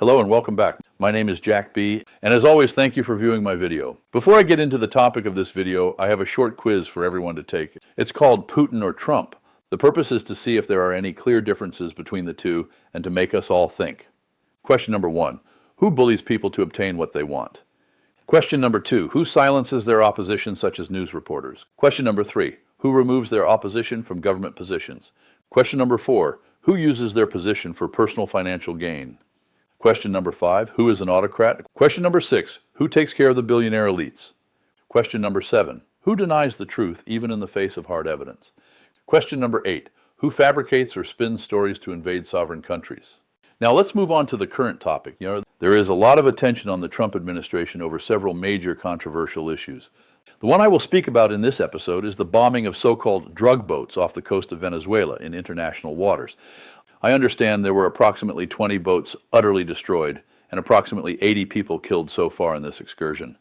Hello and welcome back. My name is Jack B, and as always, thank you for viewing my video. Before I get into the topic of this video, I have a short quiz for everyone to take. It's called Putin or Trump. The purpose is to see if there are any clear differences between the two and to make us all think. Question number 1. Who bullies people to obtain what they want? Question number 2. Who silences their opposition, such as news reporters? Question number 3. Who removes their opposition from government positions? Question number 4. Who uses their position for personal financial gain? Question number 5, who is an autocrat? Question number 6, who takes care of the billionaire elites? Question number 7, who denies the truth even in the face of hard evidence? Question number 8, who fabricates or spins stories to invade sovereign countries? Now let's move on to the current topic. There is a lot of attention on the Trump administration over several major controversial issues. The one I will speak about in this episode is the bombing of so-called drug boats off the coast of Venezuela in international waters. I understand there were approximately 20 boats utterly destroyed and approximately 80 people killed so far in this excursion.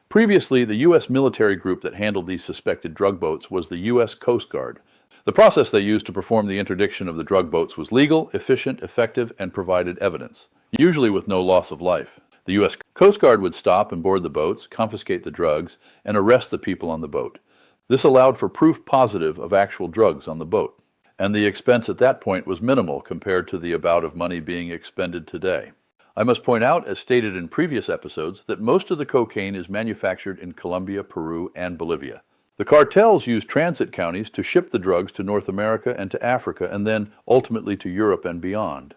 Previously, the U.S. military group that handled these suspected drug boats was the U.S. Coast Guard. The process they used to perform the interdiction of the drug boats was legal, efficient, effective, and provided evidence, usually with no loss of life. The U.S. Coast Guard would stop and board the boats, confiscate the drugs, and arrest the people on the boat. This allowed for proof positive of actual drugs on the boat, and the expense at that point was minimal compared to the amount of money being expended today. I must point out, as stated in previous episodes, that most of the cocaine is manufactured in Colombia, Peru, and Bolivia. The cartels use transit counties to ship the drugs to North America and to Africa, and then ultimately to Europe and beyond.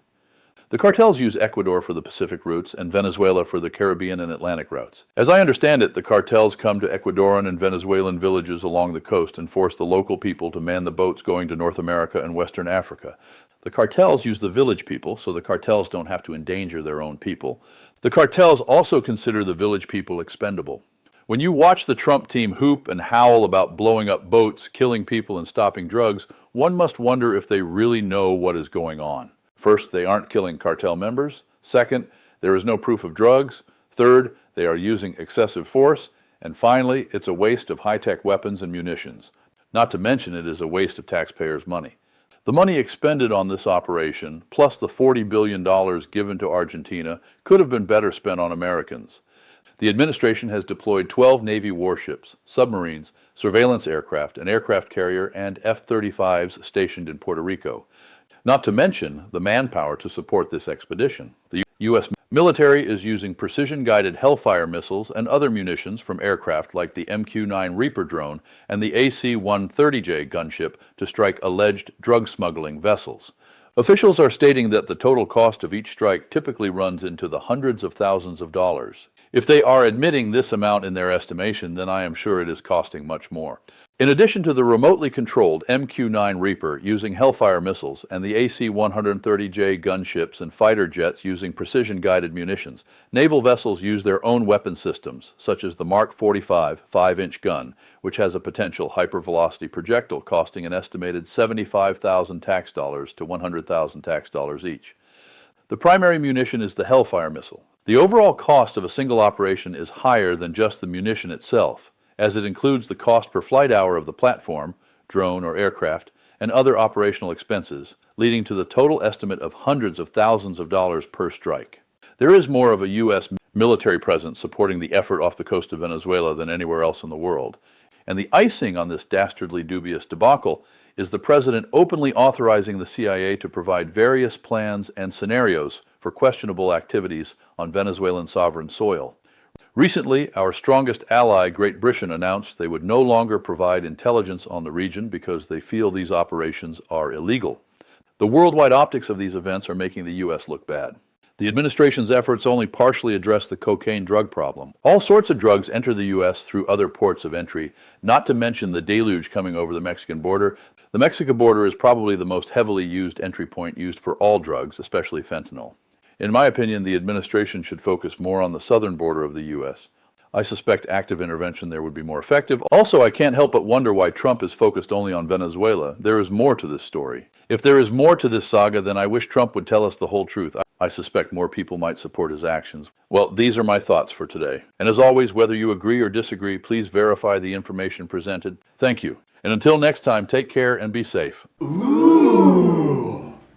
The cartels use Ecuador for the Pacific routes and Venezuela for the Caribbean and Atlantic routes. As I understand it, the cartels come to Ecuadorian and Venezuelan villages along the coast and force the local people to man the boats going to North America and Western Africa. The cartels use the village people, so the cartels don't have to endanger their own people. The cartels also consider the village people expendable. When you watch the Trump team hoop and howl about blowing up boats, killing people, and stopping drugs, one must wonder if they really know what is going on. First, they aren't killing cartel members. Second, there is no proof of drugs. Third, they are using excessive force. And finally, it's a waste of high-tech weapons and munitions. Not to mention it is a waste of taxpayers' money. The money expended on this operation, plus the $40 billion given to Argentina, could have been better spent on Americans. The administration has deployed 12 Navy warships, submarines, surveillance aircraft, an aircraft carrier, and F-35s stationed in Puerto Rico. Not to mention the manpower to support this expedition. The U.S. military is using precision-guided Hellfire missiles and other munitions from aircraft like the MQ-9 Reaper drone and the AC-130J gunship to strike alleged drug smuggling vessels. Officials are stating that the total cost of each strike typically runs into the hundreds of thousands of dollars. If they are admitting this amount in their estimation, then I am sure it is costing much more. In addition to the remotely controlled MQ-9 Reaper using Hellfire missiles and the AC-130J gunships and fighter jets using precision-guided munitions, naval vessels use their own weapon systems, such as the Mark 45 5-inch gun, which has a potential hypervelocity projectile costing an estimated 75,000 tax dollars to 100,000 tax dollars each. The primary munition is the Hellfire missile. The overall cost of a single operation is higher than just the munition itself, as it includes the cost per flight hour of the platform, drone or aircraft, and other operational expenses, leading to the total estimate of hundreds of thousands of dollars per strike. There is more of a U.S. military presence supporting the effort off the coast of Venezuela than anywhere else in the world. And the icing on this dastardly dubious debacle is the president openly authorizing the CIA to provide various plans and scenarios for questionable activities on Venezuelan sovereign soil. Recently, our strongest ally, Great Britain, announced they would no longer provide intelligence on the region because they feel these operations are illegal. The worldwide optics of these events are making the U.S. look bad. The administration's efforts only partially address the cocaine drug problem. All sorts of drugs enter the U.S. through other ports of entry, not to mention the deluge coming over the Mexican border. The Mexican border is probably the most heavily used entry point used for all drugs, especially fentanyl. In my opinion, the administration should focus more on the southern border of the U.S. I suspect active intervention there would be more effective. Also, I can't help but wonder why Trump is focused only on Venezuela. There is more to this story. If there is more to this saga, then I wish Trump would tell us the whole truth. I suspect more people might support his actions. Well, these are my thoughts for today. And as always, whether you agree or disagree, please verify the information presented. Thank you. And until next time, take care and be safe. Ooh.